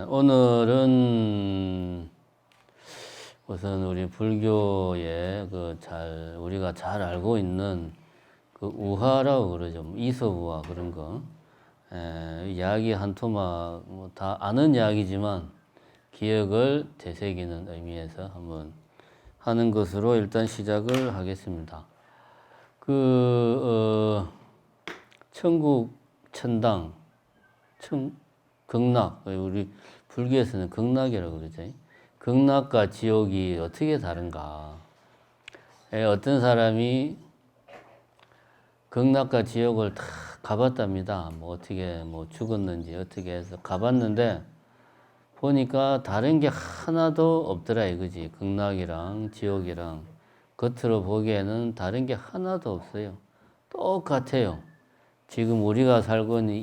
오늘은 우선 우리 불교의 우리가 잘 알고 있는 그 우화라고 그러죠. 이서우화 그런 거. 이야기 한 토막 다 아는 이야기지만 기억을 되새기는 의미에서 한번 하는 것으로 일단 시작을 하겠습니다. 천국, 천당, 극락, 우리 불교에서는 극락이라고 그러죠. 극락과 지옥이 어떻게 다른가? 어떤 사람이 극락과 지옥을 다 가봤답니다. 어떻게 죽었는지 어떻게 해서 가봤는데 보니까 다른 게 하나도 없더라 이거지. 극락이랑 지옥이랑 겉으로 보기에는 다른 게 하나도 없어요. 똑같아요. 지금 우리가 살고 있는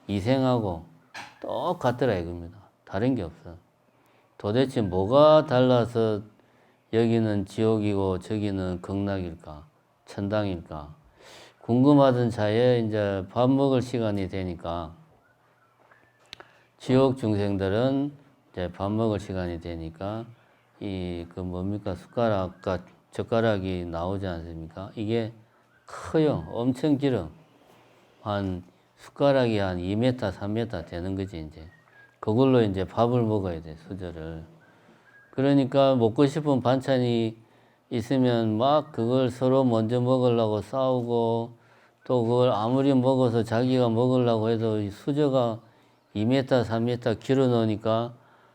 이생하고 똑같더라 이겁니다. 다른 게 없어. 도대체 뭐가 달라서 여기는 지옥이고 저기는 극락일까? 천당일까? 궁금하던 차에 이제 밥 먹을 시간이 되니까 지옥 중생들은 이제 밥 먹을 시간이 되니까 숟가락과 젓가락이 나오지 않습니까? 이게 커요. 엄청 길어. 숟가락이 한 2m, 3m 되는 거지, 이제. 그걸로 이제 밥을 먹어야 돼, 수저를. 그러니까 먹고 싶은 반찬이 있으면 막 그걸 서로 먼저 먹으려고 싸우고 또 그걸 아무리 먹어서 자기가 먹으려고 해도 수저가 2m, 3m 길어 놓으니까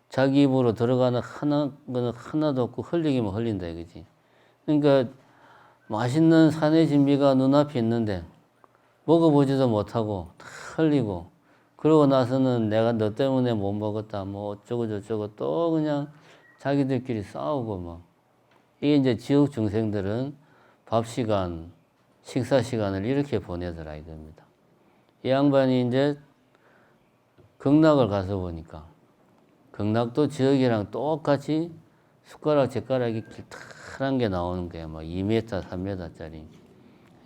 자기 입으로 들어가는 거는 하나도 없고 흘리기만 흘린다 이거지. 그러니까 맛있는 산의 진미가 눈앞에 있는데 먹어보지도 못하고 다 흘리고 그러고 나서는 내가 너 때문에 못 먹었다 어쩌고 저쩌고 또 그냥 자기들끼리 싸우고 이게 이제 지옥 중생들은 밥 시간, 식사 시간을 이렇게 보내더라 이겁니다. 이 양반이 이제 극락을 가서 보니까 극락도 지옥이랑 똑같이 숟가락, 젓가락이 길다란 게 나오는 거야. 2m, 3m짜리.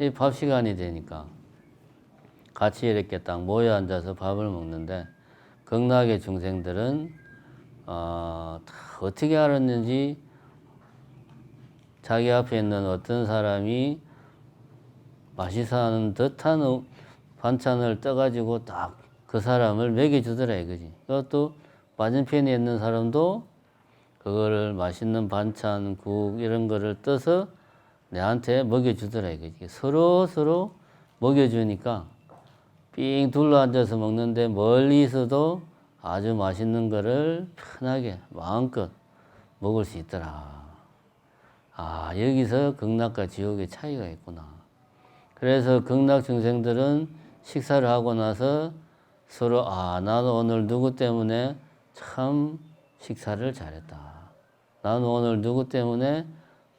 이 밥 시간이 되니까 같이 이렇게 딱 모여 앉아서 밥을 먹는데 극락의 중생들은 다 어떻게 알았는지 자기 앞에 있는 어떤 사람이 맛있어하는 듯한 반찬을 떠가지고 딱 그 사람을 먹여주더라 이거지. 그것도 맞은편에 있는 사람도 그거를 맛있는 반찬, 국 이런 거를 떠서 내한테 먹여주더라 이거지. 서로 먹여주니까 삥 둘러 앉아서 먹는데 멀리서도 아주 맛있는 거를 편하게 마음껏 먹을 수 있더라. 여기서 극락과 지옥의 차이가 있구나. 그래서 극락 중생들은 식사를 하고 나서 서로 나도 오늘 누구 때문에 참 식사를 잘했다. 나는 오늘 누구 때문에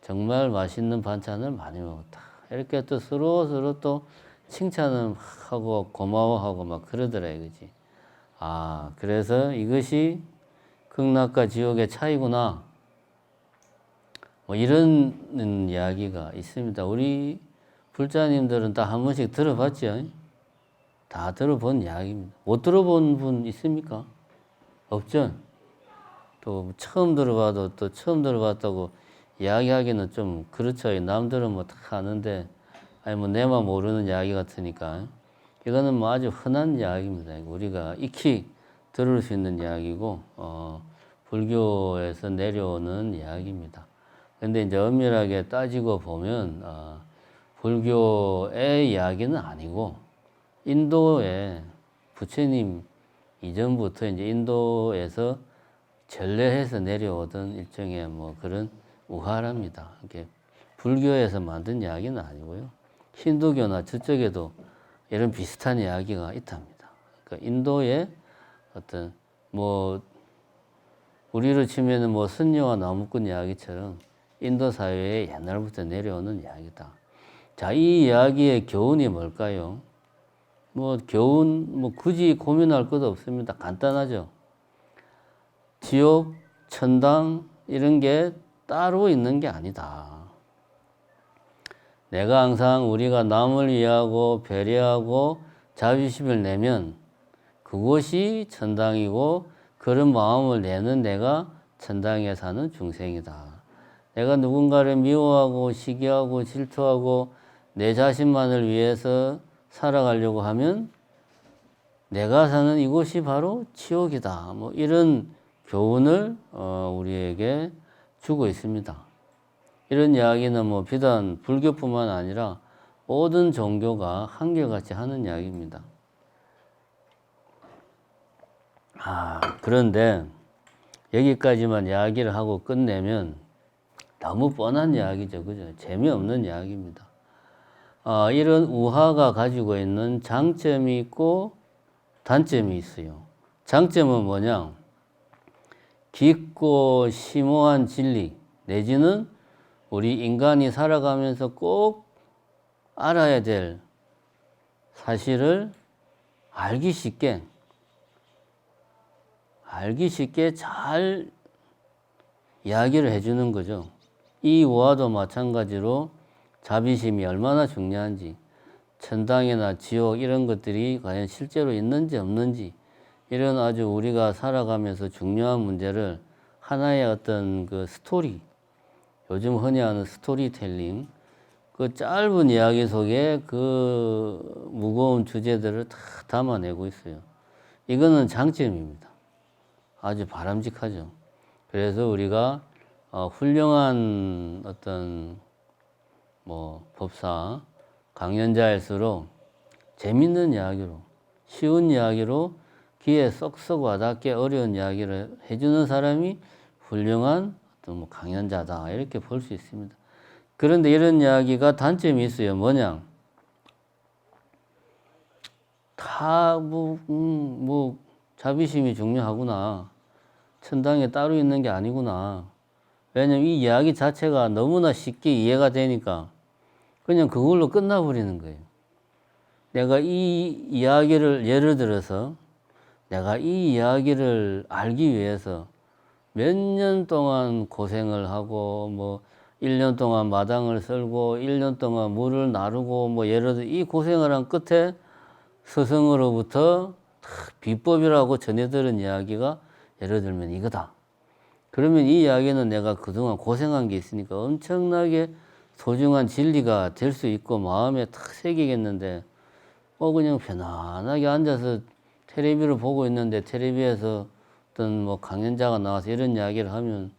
정말 맛있는 반찬을 많이 먹었다. 이렇게 또 서로 또 칭찬을 하고 고마워하고 그러더라 이거지. 그래서 이것이 극락과 지옥의 차이구나. 이런 이야기가 있습니다. 우리 불자님들은 다 한 번씩 들어봤죠? 다 들어본 이야기입니다. 못 들어본 분 있습니까? 없죠? 또 처음 들어봐도 또 처음 들어봤다고 이야기하기는 좀 그렇죠. 남들은 다 아는데 내만 모르는 이야기 같으니까 이거는 아주 흔한 이야기입니다. 우리가 익히 들을 수 있는 이야기고 불교에서 내려오는 이야기입니다. 근데 이제 엄밀하게 따지고 보면 불교의 이야기는 아니고 인도의 부처님 이전부터 이제 인도에서 전래해서 내려오던 일종의 그런 우화랍니다. 이게 불교에서 만든 이야기는 아니고요. 힌두교나 저쪽에도 이런 비슷한 이야기가 있답니다. 그러니까 인도의 어떤 우리로 치면은 선녀와 나무꾼 이야기처럼 인도 사회에 옛날부터 내려오는 이야기다. 자, 이 이야기의 교훈이 뭘까요? 교훈, 굳이 고민할 것도 없습니다. 간단하죠. 지옥, 천당, 이런 게 따로 있는 게 아니다. 내가 항상 우리가 남을 위하고 배려하고 자비심을 내면 그 그곳이 천당이고 그런 마음을 내는 내가 천당에 사는 중생이다. 내가 누군가를 미워하고 시기하고 질투하고 내 자신만을 위해서 살아가려고 하면 내가 사는 이곳이 바로 지옥이다. 뭐 이런 교훈을 우리에게 주고 있습니다. 이런 이야기는 뭐 비단 불교뿐만 아니라 모든 종교가 한결같이 하는 이야기입니다. 그런데 여기까지만 이야기를 하고 끝내면 너무 뻔한 이야기죠. 그죠? 재미없는 이야기입니다. 이런 우화가 가지고 있는 장점이 있고 단점이 있어요. 장점은 뭐냐? 깊고 심오한 진리 내지는 우리 인간이 살아가면서 꼭 알아야 될 사실을 알기 쉽게 잘 이야기를 해주는 거죠. 이 우화도 마찬가지로 자비심이 얼마나 중요한지, 천당이나 지옥 이런 것들이 과연 실제로 있는지 없는지, 이런 아주 우리가 살아가면서 중요한 문제를 하나의 어떤 그 스토리, 요즘 흔히 하는 스토리텔링, 그 짧은 이야기 속에 그 무거운 주제들을 다 담아내고 있어요. 이거는 장점입니다. 아주 바람직하죠. 그래서 우리가 훌륭한 어떤 뭐 법사, 강연자일수록 재밌는 이야기로, 쉬운 이야기로 귀에 쏙쏙 와닿게 어려운 이야기를 해주는 사람이 훌륭한 어떤 뭐 강연자다 이렇게 볼 수 있습니다. 그런데 이런 이야기가 단점이 있어요. 뭐냐? 다 뭐 자비심이 중요하구나. 천당에 따로 있는 게 아니구나. 왜냐면 이 이야기 자체가 너무나 쉽게 이해가 되니까 그냥 그걸로 끝나버리는 거예요. 내가 이 이야기를 예를 들어서 내가 이 이야기를 알기 위해서 몇 년 동안 고생을 하고 뭐 1년 동안 마당을 썰고 1년 동안 물을 나르고 뭐 예를 들어 이 고생을 한 끝에 스승으로부터 비법이라고 전해 들은 이야기가 예를 들면 이거다. 그러면 이 이야기는 내가 그동안 고생한 게 있으니까 엄청나게 소중한 진리가 될 수 있고 마음에 탁 새기겠는데 그냥 편안하게 앉아서 텔레비를 보고 있는데 텔레비에서 어떤 뭐 강연자가 나와서 이런 이야기를 하면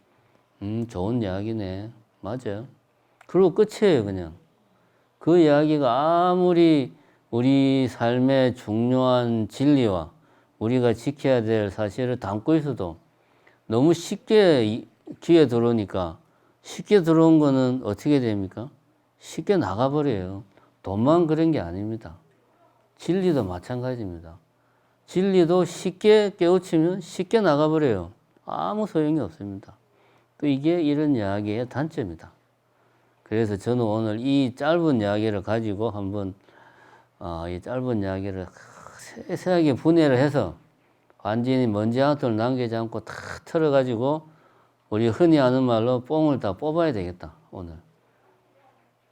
좋은 이야기네. 맞아요. 그리고 끝이에요. 그냥 그 이야기가 아무리 우리 삶의 중요한 진리와 우리가 지켜야 될 사실을 담고 있어도 너무 쉽게 귀에 들어오니까 쉽게 들어온 거는 어떻게 됩니까? 쉽게 나가버려요. 돈만 그런 게 아닙니다. 진리도 마찬가지입니다. 진리도 쉽게 깨우치면 쉽게 나가버려요. 아무 소용이 없습니다. 또 이게 이런 이야기의 단점이다. 그래서 저는 오늘 이 짧은 이야기를 가지고 한번 이 짧은 이야기를 세세하게 분해를 해서 완전히 먼지 하나도 남기지 않고 다 털어가지고 우리 흔히 하는 말로 뽕을 다 뽑아야 되겠다 오늘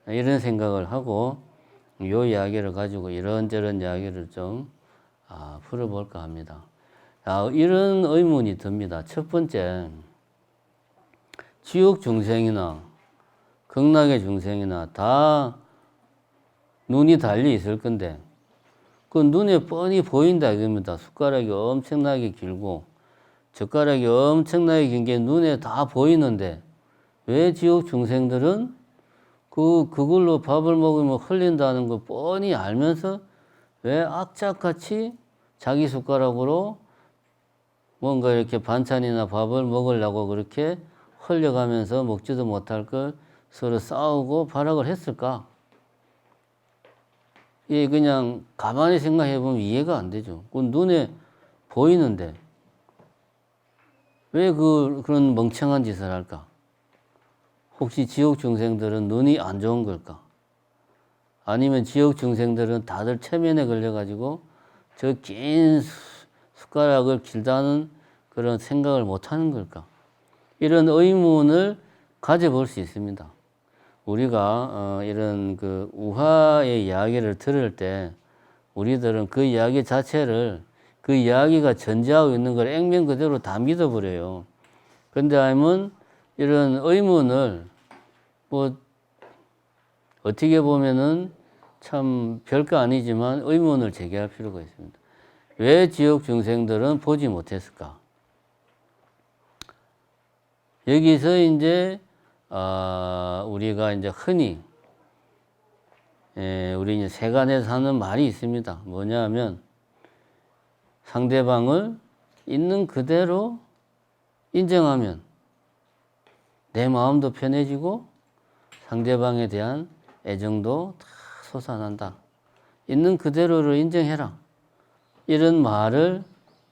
이런 생각을 하고 이 이야기를 가지고 이런저런 이야기를 좀 풀어볼까 합니다. 이런 의문이 듭니다. 첫 번째, 지옥 중생이나 극락의 중생이나 다 눈이 달려 있을 건데 그 눈에 뻔히 보인다 이겁니다. 숟가락이 엄청나게 길고 젓가락이 엄청나게 긴 게 눈에 다 보이는데 왜 지옥 중생들은 그걸로 밥을 먹으면 흘린다는 거 뻔히 알면서 왜 악착같이 자기 숟가락으로 뭔가 이렇게 반찬이나 밥을 먹으려고 그렇게 흘려가면서 먹지도 못할 걸 서로 싸우고 발악을 했을까? 예, 그냥 가만히 생각해 보면 이해가 안 되죠. 그 눈에 보이는데 왜 그런 멍청한 짓을 할까? 혹시 지옥 중생들은 눈이 안 좋은 걸까? 아니면 지옥 중생들은 다들 체면에 걸려가지고 저 긴 숟가락을 길다는 그런 생각을 못 하는 걸까? 이런 의문을 가져볼 수 있습니다. 우리가 이런 그 우화의 이야기를 들을 때 우리들은 그 이야기 자체를 그 이야기가 전제하고 있는 걸 액면 그대로 다 믿어버려요. 근데 아니면 이런 의문을 뭐 어떻게 보면은 참 별거 아니지만 의문을 제기할 필요가 있습니다. 왜 지옥 중생들은 보지 못했을까? 여기서 이제 우리가 이제 흔히 우리 이제 세간에서 하는 말이 있습니다. 뭐냐면 상대방을 있는 그대로 인정하면 내 마음도 편해지고 상대방에 대한 애정도 다 솟아난다. 있는 그대로를 인정해라. 이런 말을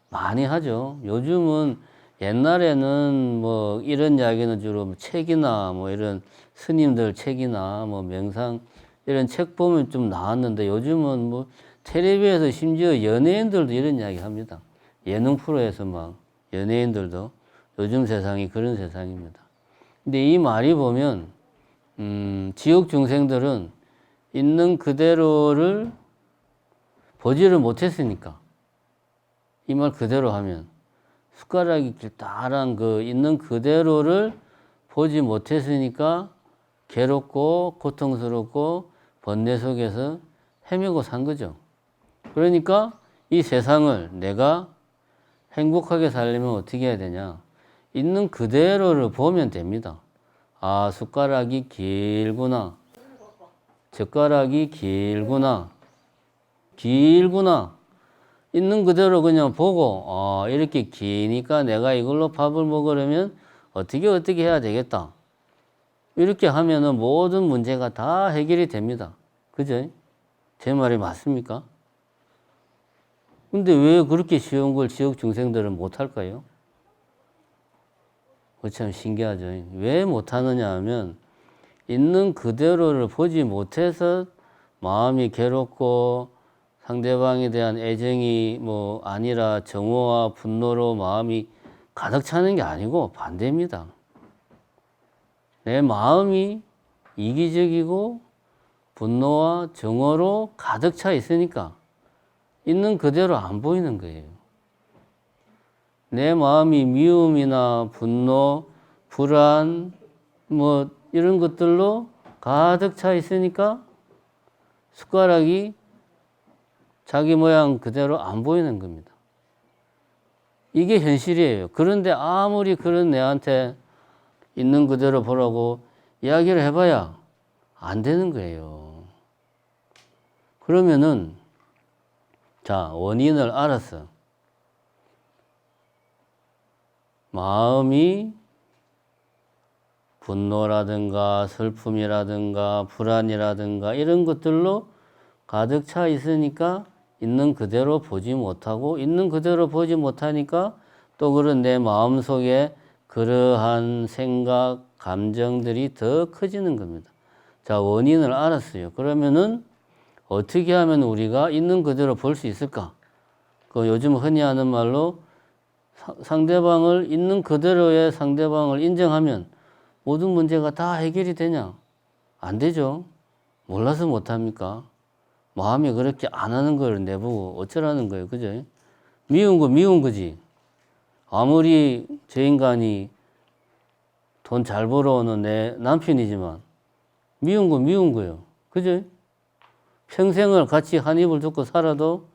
많이 하죠. 요즘은 옛날에는 뭐 이런 이야기는 주로 책이나 뭐 이런 스님들 책이나 뭐 명상 이런 책 보면 좀 나왔는데 요즘은 뭐 텔레비에서 심지어 연예인들도 이런 이야기 합니다. 예능 프로에서 막 연예인들도 요즘 세상이 그런 세상입니다. 근데 이 말이 보면 지옥 중생들은 있는 그대로를 보지를 못했으니까 이 말 그대로 하면 숟가락이 길다란 그 있는 그대로를 보지 못했으니까 괴롭고 고통스럽고 번뇌 속에서 헤매고 산 거죠. 그러니까 이 세상을 내가 행복하게 살려면 어떻게 해야 되냐? 있는 그대로를 보면 됩니다. 아, 숟가락이 길구나. 젓가락이 길구나. 길구나. 있는 그대로 그냥 보고 이렇게 기니까 내가 이걸로 밥을 먹으려면 어떻게 해야 되겠다. 이렇게 하면은 모든 문제가 다 해결이 됩니다. 그죠? 제 말이 맞습니까? 근데 왜 그렇게 쉬운 걸 지옥 중생들은 못할까요? 참 신기하죠. 왜 못하느냐 하면 있는 그대로를 보지 못해서 마음이 괴롭고 상대방에 대한 애정이 뭐 아니라 정오와 분노로 마음이 가득 차는 게 아니고 반대입니다. 내 마음이 이기적이고 분노와 정오로 가득 차 있으니까 있는 그대로 안 보이는 거예요. 내 마음이 미움이나 분노, 불안, 뭐 이런 것들로 가득 차 있으니까 숟가락이 자기 모양 그대로 안 보이는 겁니다. 이게 현실이에요. 그런데 아무리 그런 내한테 있는 그대로 보라고 이야기를 해봐야 안 되는 거예요. 그러면은 자, 원인을 알았어. 마음이 분노라든가 슬픔이라든가 불안이라든가 이런 것들로 가득 차 있으니까 있는 그대로 보지 못하고 있는 그대로 보지 못하니까 또 그런 내 마음속에 그러한 생각, 감정들이 더 커지는 겁니다. 자, 원인을 알았어요. 그러면은 어떻게 하면 우리가 있는 그대로 볼 수 있을까? 그 요즘 흔히 하는 말로 상대방을 있는 그대로의 상대방을 인정하면 모든 문제가 다 해결이 되냐? 안 되죠. 몰라서 못합니까? 마음이 그렇게 안 하는 걸 내보고 어쩌라는 거예요. 그죠? 미운 거 미운 거지. 아무리 저 인간이 돈 잘 벌어오는 내 남편이지만 미운 거 미운 거예요. 그죠? 평생을 같이 한 입을 듣고 살아도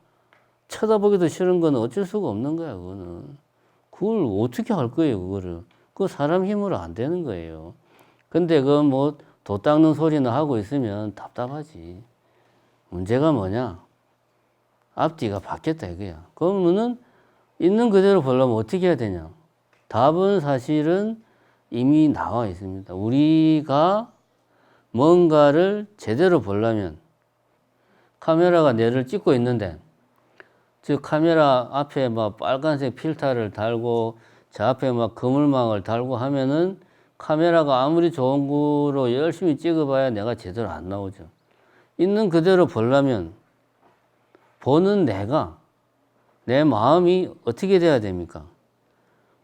쳐다보기도 싫은 건 어쩔 수가 없는 거야, 그거는. 그걸 어떻게 할 거예요, 그거를. 그거 사람 힘으로 안 되는 거예요. 근데 그 뭐 도 닦는 소리나 하고 있으면 답답하지. 문제가 뭐냐? 앞뒤가 바뀌었다 이거야. 그러면은 있는 그대로 보려면 어떻게 해야 되냐? 답은 사실은 이미 나와 있습니다. 우리가 뭔가를 제대로 보려면 카메라가 내를 찍고 있는데 즉 카메라 앞에 막 빨간색 필터를 달고 저 앞에 막 그물망을 달고 하면은 카메라가 아무리 좋은 거로 열심히 찍어봐야 내가 제대로 안 나오죠. 있는 그대로 보려면 보는 내가 내 마음이 어떻게 돼야 됩니까?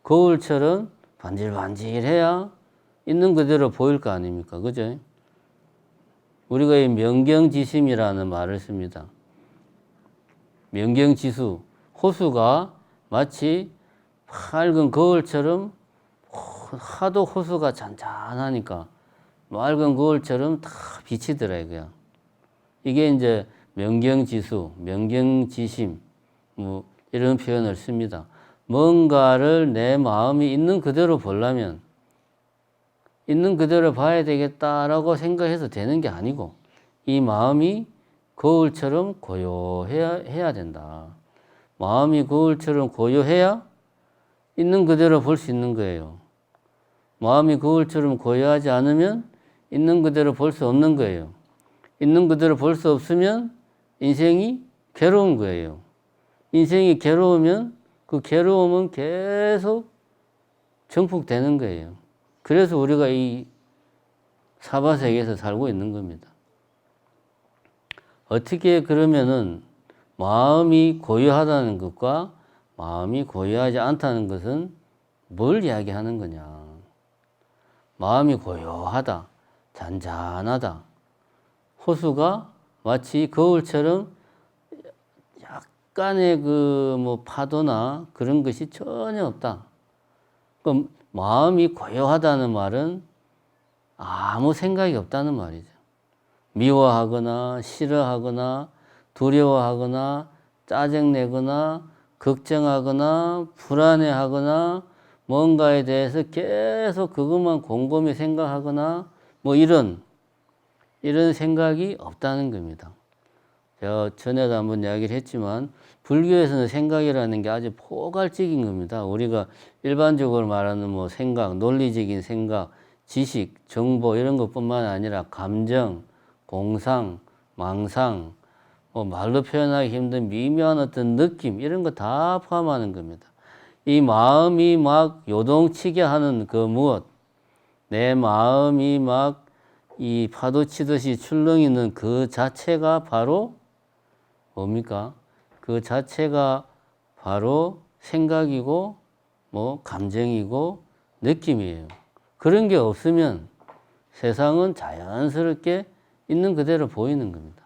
거울처럼 반질반질해야 있는 그대로 보일 거 아닙니까? 그죠? 우리가 이 명경지심이라는 말을 씁니다. 명경지수, 호수가 마치 맑은 거울처럼 하도 호수가 잔잔하니까 맑은 거울처럼 다 비치더라 이거야. 이게 이제 명경지수, 명경지심 뭐 이런 표현을 씁니다. 뭔가를 내 마음이 있는 그대로 보려면 있는 그대로 봐야 되겠다라고 생각해서 되는 게 아니고 이 마음이 거울처럼 고요해야 된다. 마음이 거울처럼 고요해야 있는 그대로 볼 수 있는 거예요. 마음이 거울처럼 고요하지 않으면 있는 그대로 볼 수 없는 거예요. 있는 그대로 볼 수 없으면 인생이 괴로운 거예요. 인생이 괴로우면 그 괴로움은 계속 정폭되는 거예요. 그래서 우리가 이 사바세계에서 살고 있는 겁니다. 어떻게 그러면은 마음이 고요하다는 것과 마음이 고요하지 않다는 것은 뭘 이야기하는 거냐. 마음이 고요하다, 잔잔하다. 호수가 마치 거울처럼 약간의 그 뭐 파도나 그런 것이 전혀 없다. 그럼 마음이 고요하다는 말은 아무 생각이 없다는 말이죠. 미워하거나 싫어하거나 두려워하거나 짜증내거나 걱정하거나 불안해하거나 뭔가에 대해서 계속 그것만 곰곰이 생각하거나 뭐 이런 생각이 없다는 겁니다. 제가 전에도 한번 이야기를 했지만 불교에서는 생각이라는 게 아주 포괄적인 겁니다. 우리가 일반적으로 말하는 뭐 생각, 논리적인 생각, 지식, 정보 이런 것뿐만 아니라 감정, 공상, 망상, 뭐 말로 표현하기 힘든 미묘한 어떤 느낌 이런 거 다 포함하는 겁니다. 이 마음이 막 요동치게 하는 그 무엇, 내 마음이 막 이 파도 치듯이 출렁이는 그 자체가 바로 뭡니까? 그 자체가 바로 생각이고 뭐 감정이고 느낌이에요. 그런 게 없으면 세상은 자연스럽게 있는 그대로 보이는 겁니다.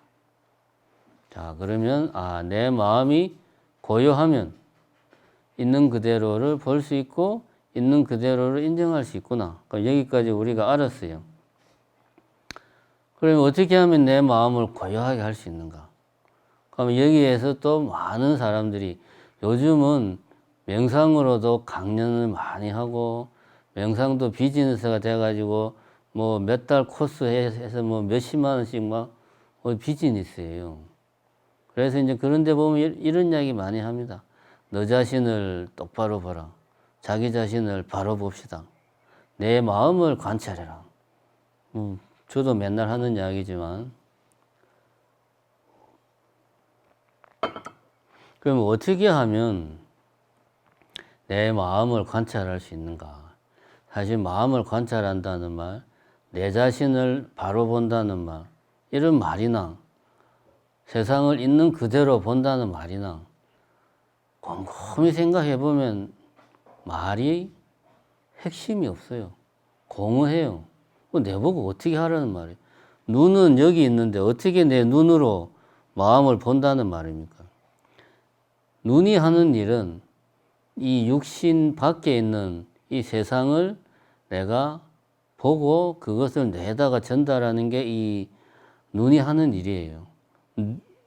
자, 그러면 내 마음이 고요하면 있는 그대로를 볼 수 있고 있는 그대로를 인정할 수 있구나. 그러니까 여기까지 우리가 알았어요. 그러면 어떻게 하면 내 마음을 고요하게 할 수 있는가? 그럼 여기에서 또 많은 사람들이 요즘은 명상으로도 강연을 많이 하고 명상도 비즈니스가 돼가지고 뭐 몇 달 코스 해서 뭐 몇십만 원씩 막 비즈니스예요. 그래서 이제 그런 데 보면 이런 이야기 많이 합니다. 너 자신을 똑바로 보라. 자기 자신을 바로 봅시다. 내 마음을 관찰해라. 저도 맨날 하는 이야기지만 그럼 어떻게 하면 내 마음을 관찰할 수 있는가? 사실 마음을 관찰한다는 말, 내 자신을 바로 본다는 말, 이런 말이나 세상을 있는 그대로 본다는 말이나 곰곰이 생각해 보면 말이 핵심이 없어요. 공허해요. 내보고 어떻게 하라는 말이에요. 눈은 여기 있는데 어떻게 내 눈으로 마음을 본다는 말입니까? 눈이 하는 일은 이 육신 밖에 있는 이 세상을 내가 보고 그것을 내다가 전달하는 게 이 눈이 하는 일이에요.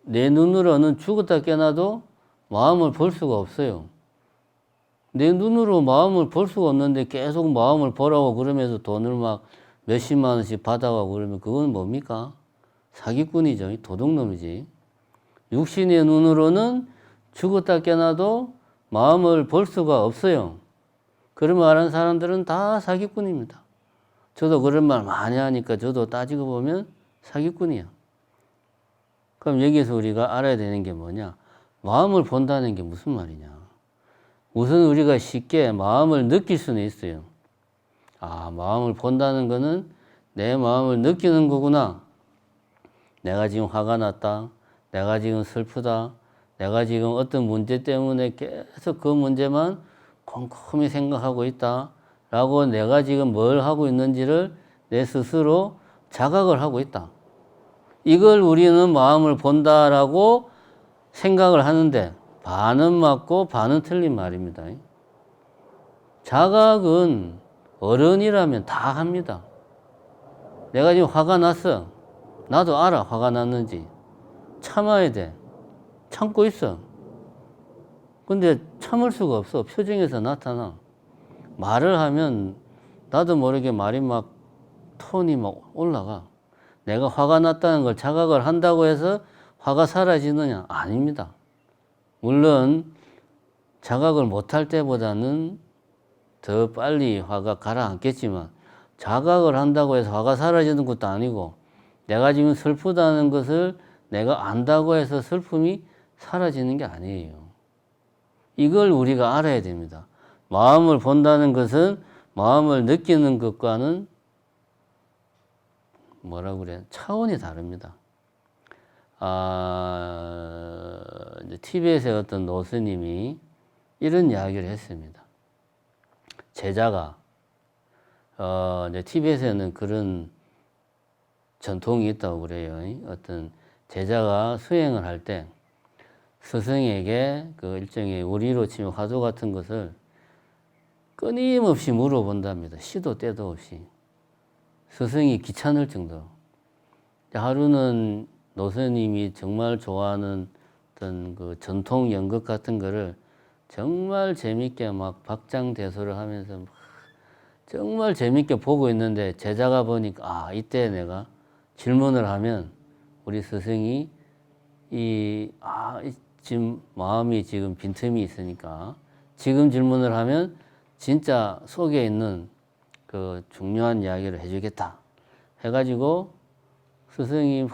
내 눈으로는 죽었다 깨어나도 마음을 볼 수가 없어요. 내 눈으로 마음을 볼 수가 없는데 계속 마음을 보라고 그러면서 돈을 막 몇십만 원씩 받아가고 그러면 그건 뭡니까? 사기꾼이죠. 도둑놈이지. 육신의 눈으로는 죽었다 깨어나도 마음을 볼 수가 없어요. 그런 말 하는 사람들은 다 사기꾼입니다. 저도 그런 말 많이 하니까 저도 따지고 보면 사기꾼이야. 그럼 여기서 우리가 알아야 되는 게 뭐냐? 마음을 본다는 게 무슨 말이냐? 우선 우리가 쉽게 마음을 느낄 수는 있어요. 마음을 본다는 거는 내 마음을 느끼는 거구나. 내가 지금 화가 났다. 내가 지금 슬프다. 내가 지금 어떤 문제 때문에 계속 그 문제만 곰곰이 생각하고 있다. 라고 내가 지금 뭘 하고 있는지를 내 스스로 자각을 하고 있다. 이걸 우리는 마음을 본다라고 생각을 하는데 반은 맞고 반은 틀린 말입니다. 자각은 어른이라면 다 합니다. 내가 지금 화가 났어. 나도 알아, 화가 났는지. 참아야 돼. 참고 있어. 근데 참을 수가 없어. 표정에서 나타나. 말을 하면 나도 모르게 말이 막 톤이 막 올라가. 내가 화가 났다는 걸 자각을 한다고 해서 화가 사라지느냐? 아닙니다. 물론 자각을 못할 때보다는 더 빨리 화가 가라앉겠지만 자각을 한다고 해서 화가 사라지는 것도 아니고 내가 지금 슬프다는 것을 내가 안다고 해서 슬픔이 사라지는 게 아니에요. 이걸 우리가 알아야 됩니다. 마음을 본다는 것은 마음을 느끼는 것과는 뭐라고 그래? 차원이 다릅니다. 이제 티벳의 어떤 노스님이 이런 이야기를 했습니다. 제자가 이제 티벳에는 그런 전통이 있다고 그래요. 어떤 제자가 수행을 할 때 스승에게 그 일종의 우리로 치면 화두 같은 것을 끊임없이 물어본답니다. 시도 때도 없이. 스승이 귀찮을 정도로. 하루는 노스님이 정말 좋아하는 어떤 그 전통 연극 같은 거를 정말 재밌게 막 박장대소를 하면서 막 정말 재밌게 보고 있는데 제자가 보니까 이때 내가 질문을 하면 우리 스승이 지금 마음이 지금 빈틈이 있으니까 지금 질문을 하면 진짜 속에 있는 그 중요한 이야기를 해주겠다 해가지고 스승이 막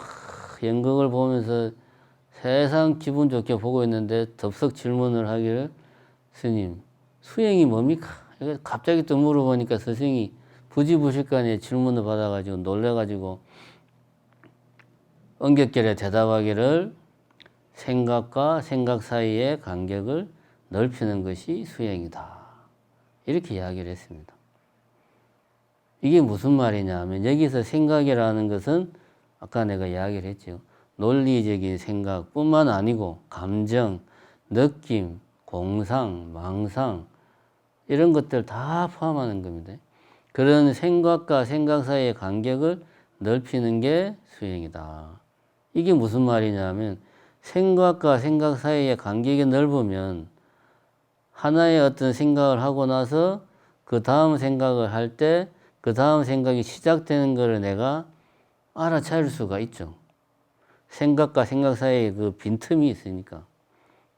연극을 보면서 세상 기분 좋게 보고 있는데 덥석 질문을 하기를 스님 수행이 뭡니까? 갑자기 또 물어보니까 스승이 부지부식간에 질문을 받아가지고 놀래가지고 엉겹결에 대답하기를 생각과 생각 사이의 간격을 넓히는 것이 수행이다. 이렇게 이야기를 했습니다. 이게 무슨 말이냐 하면 여기서 생각이라는 것은 아까 내가 이야기를 했죠. 논리적인 생각뿐만 아니고 감정, 느낌, 공상, 망상 이런 것들 다 포함하는 겁니다. 그런 생각과 생각 사이의 간격을 넓히는 게 수행이다. 이게 무슨 말이냐면 생각과 생각 사이의 간격이 넓으면 하나의 어떤 생각을 하고 나서 그 다음 생각을 할 때 그 다음 생각이 시작되는 것을 내가 알아차릴 수가 있죠. 생각과 생각 사이에 그 빈틈이 있으니까.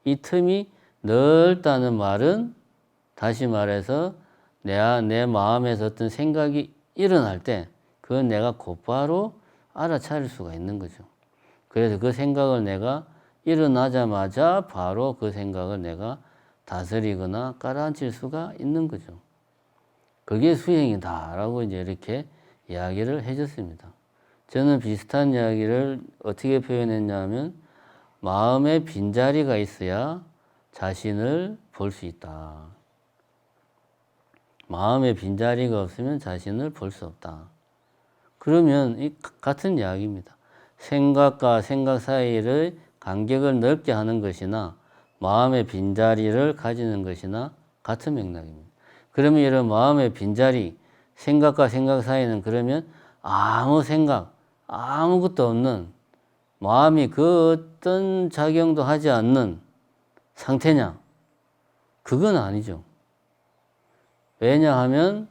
이 틈이 넓다는 말은 다시 말해서 내 마음에서 어떤 생각이 일어날 때 그건 내가 곧바로 알아차릴 수가 있는 거죠. 그래서 그 생각을 내가 일어나자마자 바로 그 생각을 내가 다스리거나 깔아앉힐 수가 있는 거죠. 그게 수행이다라고 이제 이렇게 이야기를 해줬습니다. 저는 비슷한 이야기를 어떻게 표현했냐면 마음에 빈자리가 있어야 자신을 볼 수 있다. 마음에 빈자리가 없으면 자신을 볼 수 없다. 그러면 이 같은 이야기입니다. 생각과 생각 사이의 간격을 넓게 하는 것이나 마음의 빈자리를 가지는 것이나 같은 맥락입니다. 그러면 이런 마음의 빈자리, 생각과 생각 사이는 그러면 아무 생각, 아무것도 없는 마음이 그 어떤 작용도 하지 않는 상태냐? 그건 아니죠. 왜냐하면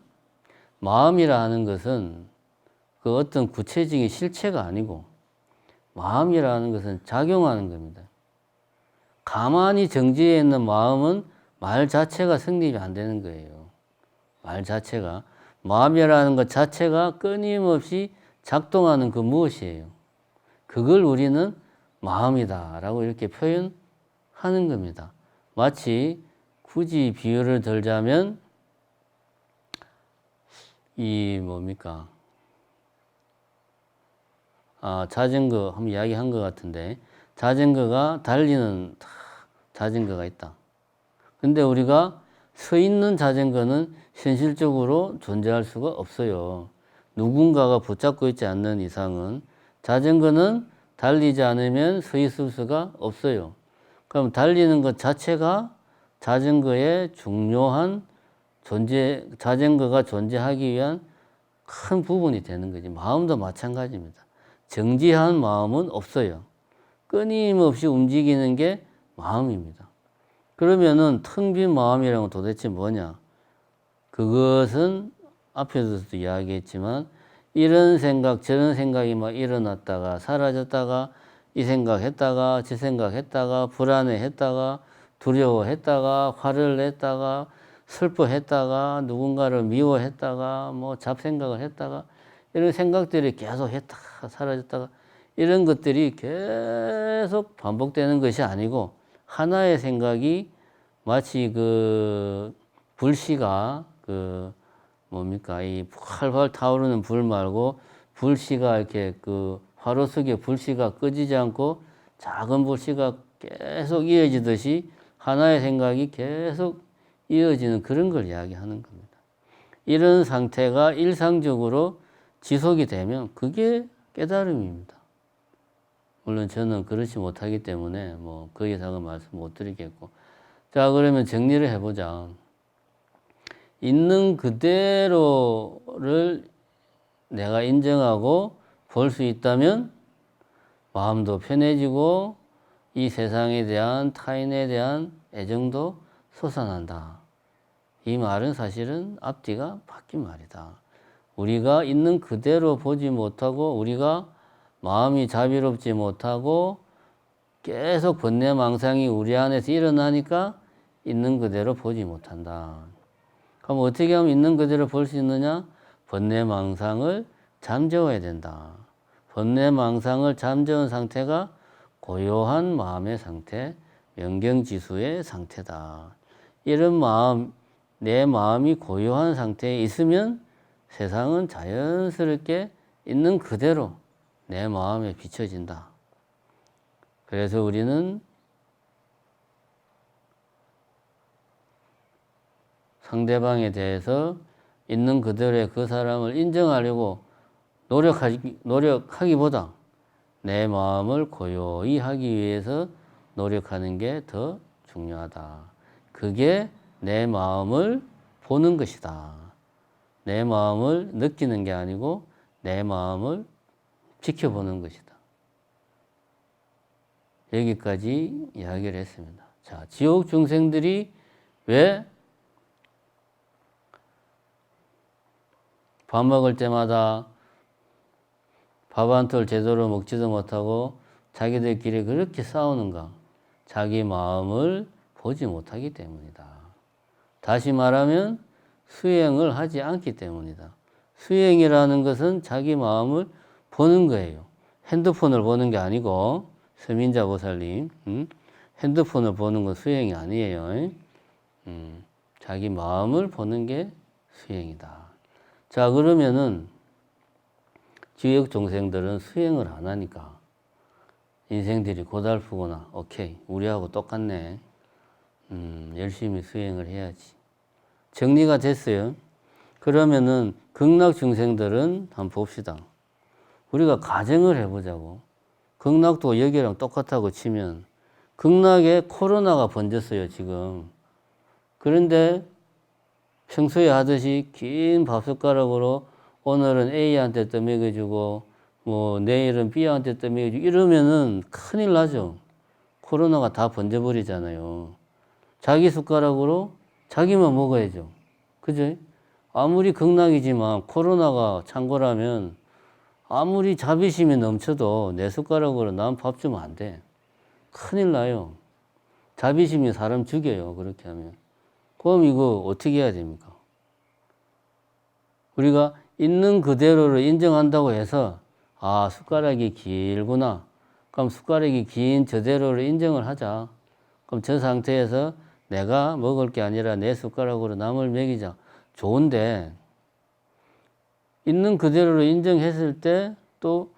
마음이라 하는 것은 그 어떤 구체적인 실체가 아니고 마음이라는 것은 작용하는 겁니다. 가만히 정지해 있는 마음은 말 자체가 성립이 안 되는 거예요. 말 자체가. 마음이라는 것 자체가 끊임없이 작동하는 그 무엇이에요. 그걸 우리는 마음이다 라고 이렇게 표현하는 겁니다. 마치 굳이 비유를 들자면 뭡니까? 자전거 한번 이야기한 것 같은데 자전거가 달리는 자전거가 있다. 근데 우리가 서 있는 자전거는 현실적으로 존재할 수가 없어요. 누군가가 붙잡고 있지 않는 이상은 자전거는 달리지 않으면 서 있을 수가 없어요. 그럼 달리는 것 자체가 자전거의 중요한 자전거가 존재하기 위한 큰 부분이 되는 거지. 마음도 마찬가지입니다. 정지한 마음은 없어요. 끊임없이 움직이는 게 마음입니다. 그러면은 텅 빈 마음이라는 건 도대체 뭐냐? 그것은 앞에서도 이야기했지만 이런 생각 저런 생각이 막 일어났다가 사라졌다가 이 생각했다가 저 생각했다가 불안해했다가 두려워했다가 화를 냈다가 슬퍼했다가 누군가를 미워했다가 뭐 잡생각을 했다가 이런 생각들이 계속 했다가 사라졌다가 이런 것들이 계속 반복되는 것이 아니고 하나의 생각이 마치 그 불씨가 그 뭡니까 이 활활 타오르는 불 말고 불씨가 이렇게 그 화로 속에 불씨가 꺼지지 않고 작은 불씨가 계속 이어지듯이 하나의 생각이 계속 이어지는 그런 걸 이야기하는 겁니다. 이런 상태가 일상적으로 지속이 되면 그게 깨달음입니다. 물론 저는 그렇지 못하기 때문에 뭐 그 이상은 말씀 못 드리겠고. 자, 그러면 정리를 해보자. 있는 그대로를 내가 인정하고 볼 수 있다면 마음도 편해지고 이 세상에 대한 타인에 대한 애정도 솟아난다. 이 말은 사실은 앞뒤가 바뀐 말이다. 우리가 있는 그대로 보지 못하고 우리가 마음이 자비롭지 못하고 계속 번뇌망상이 우리 안에서 일어나니까 있는 그대로 보지 못한다. 그럼 어떻게 하면 있는 그대로 볼 수 있느냐? 번뇌망상을 잠재워야 된다. 번뇌망상을 잠재운 상태가 고요한 마음의 상태, 명경지수의 상태다. 이런 마음, 내 마음이 고요한 상태에 있으면 세상은 자연스럽게 있는 그대로 내 마음에 비춰진다. 그래서 우리는 상대방에 대해서 있는 그대로의 그 사람을 인정하려고 노력하기보다 내 마음을 고요히 하기 위해서 노력하는 게 더 중요하다. 그게 내 마음을 보는 것이다. 내 마음을 느끼는 게 아니고 내 마음을 지켜보는 것이다. 여기까지 이야기를 했습니다. 자, 지옥 중생들이 왜 밥 먹을 때마다 밥 한 톨 제대로 먹지도 못하고 자기들끼리 그렇게 싸우는가? 자기 마음을 보지 못하기 때문이다. 다시 말하면 수행을 하지 않기 때문이다. 수행이라는 것은 자기 마음을 보는 거예요. 핸드폰을 보는 게 아니고 서민자 보살님 핸드폰을 보는 건 수행이 아니에요. 자기 마음을 보는 게 수행이다. 자, 그러면은 지옥 종생들은 수행을 안 하니까 인생들이 고달프구나. 오케이, 우리하고 똑같네. 열심히 수행을 해야지. 정리가 됐어요. 그러면은 극락 중생들은 한번 봅시다. 우리가 가정을 해보자고. 극락도 여기랑 똑같다고 치면 극락에 코로나가 번졌어요, 지금. 그런데 평소에 하듯이 긴 밥숟가락으로 오늘은 A한테 떠먹여주고 뭐 내일은 B한테 떠먹여주고 이러면은 큰일 나죠. 코로나가 다 번져버리잖아요. 자기 숟가락으로 자기만 먹어야죠. 그죠? 아무리 극락이지만 코로나가 창고라면 아무리 자비심이 넘쳐도 내 숟가락으로 난 밥 주면 안 돼. 큰일 나요. 자비심이 사람 죽여요. 그렇게 하면. 그럼 이거 어떻게 해야 됩니까? 우리가 있는 그대로를 인정한다고 해서 아, 숟가락이 길구나. 그럼 숟가락이 긴 저대로를 인정을 하자. 그럼 저 상태에서 내가 먹을 게 아니라 내 숟가락으로 남을 먹이자. 좋은데 있는 그대로를 인정했을 때 또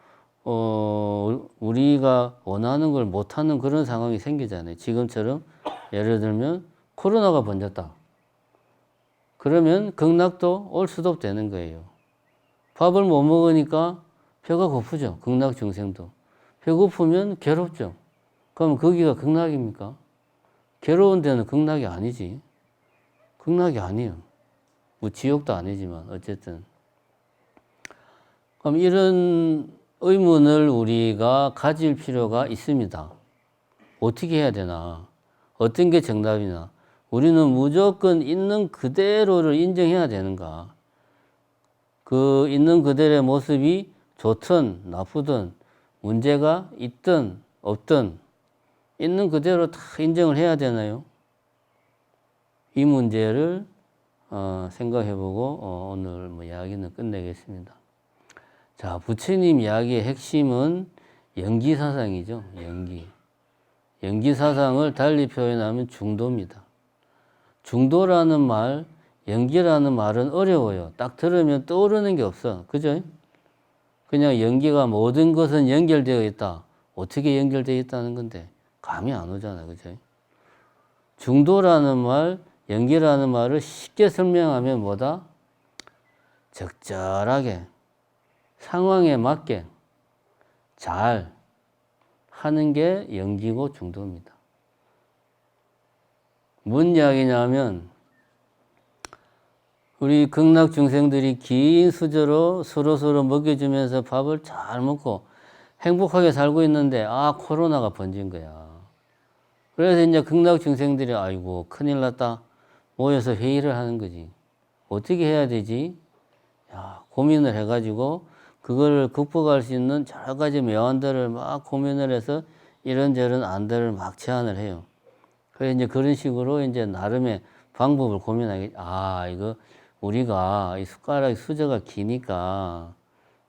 우리가 원하는 걸 못하는 그런 상황이 생기잖아요. 지금처럼 예를 들면 코로나가 번졌다. 그러면 극락도 올 수도 되는 거예요. 밥을 못 먹으니까 배가 고프죠. 극락 중생도. 배고프면 괴롭죠. 그럼 거기가 극락입니까? 괴로운 데는 극락이 아니지. 극락이 아니에요. 뭐 지옥도 아니지만 어쨌든. 그럼 이런 의문을 우리가 가질 필요가 있습니다. 어떻게 해야 되나? 어떤 게 정답이나? 우리는 무조건 있는 그대로를 인정해야 되는가? 그 있는 그대로의 모습이 좋든 나쁘든 문제가 있든 없든 있는 그대로 다 인정을 해야 되나요? 이 문제를 생각해보고 오늘 뭐 이야기는 끝내겠습니다. 자, 부처님 이야기의 핵심은 연기사상이죠. 연기사상을 달리 표현하면 중도입니다. 중도라는 말, 연기라는 말은 어려워요. 딱 들으면 떠오르는 게 없어. 그죠? 그냥 연기가 모든 것은 연결되어 있다. 어떻게 연결되어 있다는 건데 감이 안 오잖아. 그죠? 중도라는 말, 연기라는 말을 쉽게 설명하면 뭐다? 적절하게 상황에 맞게 잘 하는 게 연기고 중도입니다. 뭔 이야기냐면 우리 극락 중생들이 긴 수저로 서로 먹여주면서 밥을 잘 먹고 행복하게 살고 있는데 코로나가 번진 거야. 그래서 이제 극락 중생들이 아이고 큰일 났다 모여서 회의를 하는 거지. 어떻게 해야 되지? 고민을 해가지고 그걸 극복할 수 있는 여러 가지 명안들을 막 고민을 해서 이런저런 안들을 막 제안을 해요. 그래서 이제 그런 식으로 이제 나름의 방법을 고민하게, 이거 우리가 이 숟가락 수저가 기니까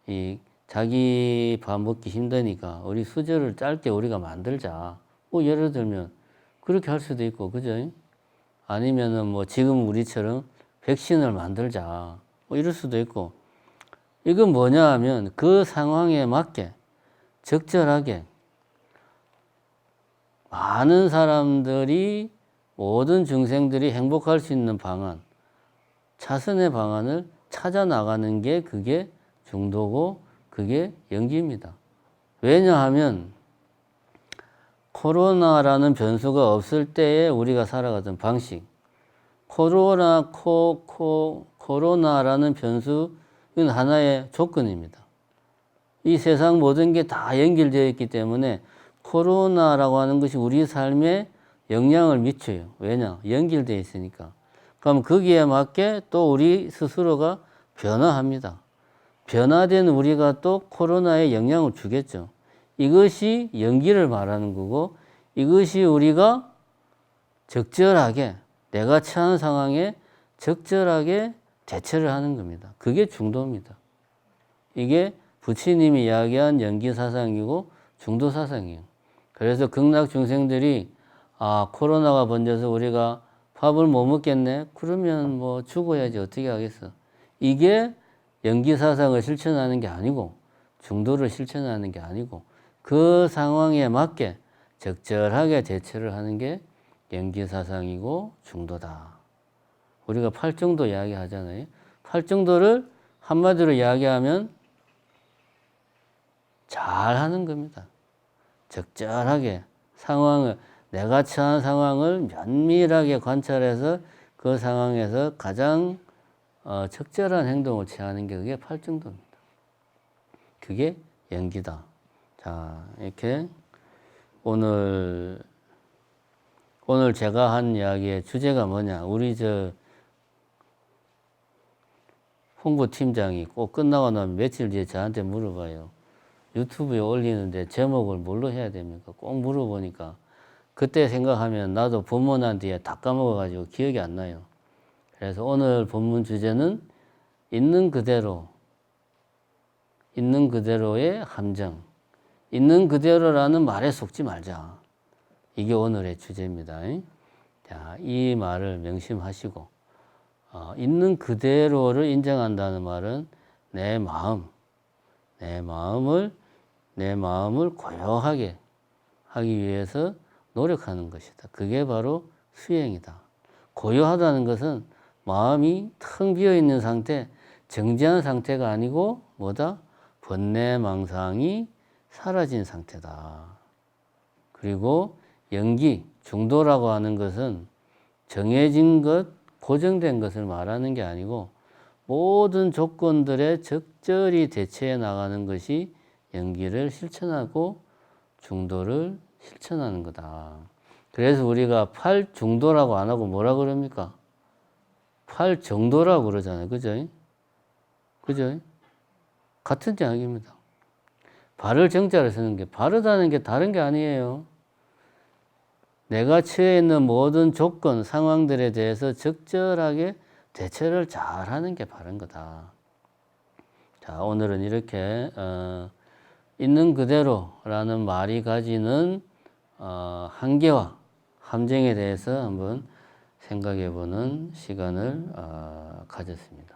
이 자기 밥 먹기 힘드니까 우리 수저를 짧게 우리가 만들자. 뭐 예를 들면 그렇게 할 수도 있고, 그죠? 아니면은 뭐 지금 우리처럼 백신을 만들자. 뭐 이럴 수도 있고. 이건 뭐냐 하면 그 상황에 맞게 적절하게 많은 사람들이 모든 중생들이 행복할 수 있는 방안, 차선의 방안을 찾아 나가는 게 그게 중도고 그게 연기입니다. 왜냐하면 코로나라는 변수가 없을 때에 우리가 살아가던 방식, 코로나라는 변수는 하나의 조건입니다. 이 세상 모든 게 다 연결되어 있기 때문에 코로나라고 하는 것이 우리 삶에 영향을 미쳐요. 왜냐? 연결되어 있으니까. 그럼 거기에 맞게 또 우리 스스로가 변화합니다. 변화된 우리가 또 코로나에 영향을 주겠죠. 이것이 연기를 말하는 거고 이것이 우리가 적절하게 내가 처한 상황에 적절하게 대처를 하는 겁니다. 그게 중도입니다. 이게 부처님이 이야기한 연기사상이고 중도사상이에요. 그래서 극락 중생들이 코로나가 번져서 우리가 밥을 못 먹겠네? 그러면 뭐 죽어야지 어떻게 하겠어. 이게 연기사상을 실천하는 게 아니고 중도를 실천하는 게 아니고 그 상황에 맞게 적절하게 대처를 하는 게 연기사상이고 중도다. 우리가 팔정도 이야기하잖아요. 팔정도를 한마디로 이야기하면 잘하는 겁니다. 적절하게 상황을 내가 처한 상황을 면밀하게 관찰해서 그 상황에서 가장 적절한 행동을 취하는 게 그게 팔정도입니다. 그게 연기다. 자, 이렇게 오늘 제가 한 이야기의 주제가 뭐냐? 우리 홍보팀장이 꼭 끝나고 나면 며칠 뒤에 저한테 물어봐요. 유튜브에 올리는데 제목을 뭘로 해야 됩니까? 꼭 물어보니까 그때 생각하면 나도 본문한 뒤에 다 까먹어가지고 기억이 안 나요. 그래서 오늘 본문 주제는 있는 그대로의 함정, 있는 그대로라는 말에 속지 말자. 이게 오늘의 주제입니다. 자, 이 말을 명심하시고 있는 그대로를 인정한다는 말은 내 마음을 고요하게 하기 위해서 노력하는 것이다. 그게 바로 수행이다. 고요하다는 것은 마음이 텅 비어있는 상태, 정지한 상태가 아니고 뭐다? 번뇌망상이 사라진 상태다. 그리고 연기, 중도라고 하는 것은 정해진 것, 고정된 것을 말하는 게 아니고 모든 조건들에 적절히 대처해 나가는 것이 연기를 실천하고 중도를 실천하는 거다. 그래서 우리가 팔중도라고 안 하고 뭐라 그럽니까? 팔정도라고 그러잖아요. 그죠? 그죠? 같은 이야기입니다. 바를 정자를 쓰는 게 바르다는 게 다른 게 아니에요. 내가 처해 있는 모든 조건, 상황들에 대해서 적절하게 대처를 잘 하는 게 바른 거다. 자, 오늘은 이렇게 있는 그대로라는 말이 가지는 한계와 함정에 대해서 한번 생각해 보는 시간을 가졌습니다.